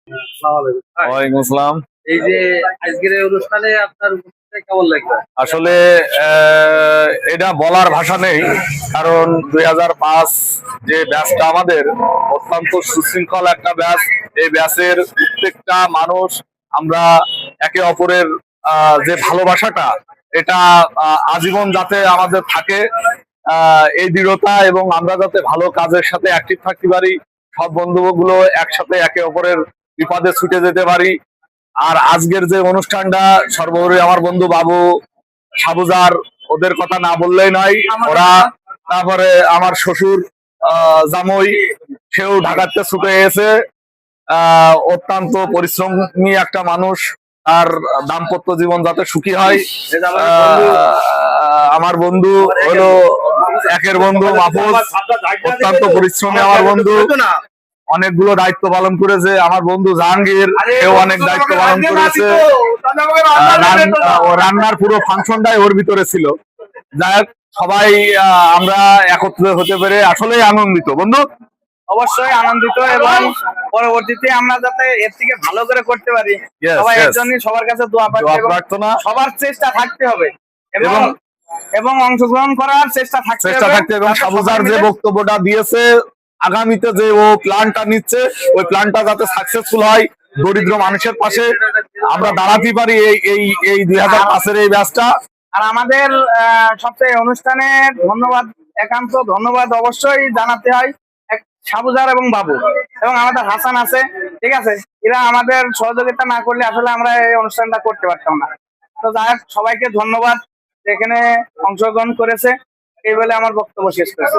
ওয়ালাইকুম আসসালাম। এই যে আজকের এই অনুষ্ঠানে আপনার উপস্থিতি কেমন লাগবে? আসলে এটা বলার ভাষা নেই, কারণ 2005 যে ব্যাচটা আমাদের অত্যন্ত সুশৃঙ্খল একটা ব্যাচ। এই ব্যাচের প্রত্যেকটা মানুষ আমরা একে অপরের যে ভালোবাসাটা, এটা আজীবন যাতে আমাদের থাকে, এই দৃঢ়তা, এবং আমরা যাতে ভালো কাজের সাথে অ্যাক্টিভ থাকতে পারি, সব বন্ধুগুলো একসাথে একে অপরের বিপদে ছুটে যেতে পারি। আর আজকের যে অনুষ্ঠানটা, সর্বোপরি আমার বন্ধু বাবু, সাবুজার, ওদের কথা না বললেই নয়। ওরা, তারপরে আমার শ্বশুর জামই, সেও ঢাকাতে ছুটে এসে, অত্যন্ত পরিশ্রমী একটা মানুষ, আর দাম্পত্য জীবন যাতে সুখী হয়। আমার বন্ধু হলো একের বন্ধু মাহফুজ, অত্যন্ত পরিশ্রমী আমার বন্ধু, অনেকগুলো দায়িত্ব পালন করেছে। আমার বন্ধু জাহাঙ্গীর, সেও অনেক দায়িত্ব পালন করেছে। রান্নার পুরো ফাংশনটাই ওর ভিতরে ছিল। যাই হোক, সবাই আমরা একত্রে হতে পেরে আসলেই আনন্দিত। বন্ধু, অবশ্যই আনন্দিত, এবং পরবর্তীতে আমরা যাতে এর থেকে ভালো করে করতে পারি, Yes, সবাই yes. এর জন্য সবার কাছে দোয়া প্রার্থনা, সবার চেষ্টা থাকতে হবে, এবং এবং এবং অংশগ্রহণ করার চেষ্টা থাকতে চেষ্টা হবে। থাকতে, এবং যাতে সাবুজার সবাই যে মিলে- বক্তব্যটা দিয়েছে, আগামীতে যে ও প্ল্যানটা নিচ্ছে, ওই প্ল্যানটা যাতে সাকসেসফুল হয়, দরিদ্র মানুষের পাশে আমরা দাঁড়াতে পারি, এই 2005-এর এই ব্যাচটা। আর আমাদের সবচেয়ে অনুষ্ঠানে ধন্যবাদ, একান্ত ধন্যবাদ অবশ্যই জানাতে হয় সাবুজার এবং বাবু, এবং আমাদের হাসান আছে, ঠিক আছে। এরা আমাদের সহযোগিতা না করলে আসলে আমরা এই অনুষ্ঠানটা করতে পারতাম না। তো যাই হোক, সবাইকে ধন্যবাদ এখানে অংশগ্রহণ করেছে, এই বলে আমার বক্তব্য শেষ করেছি।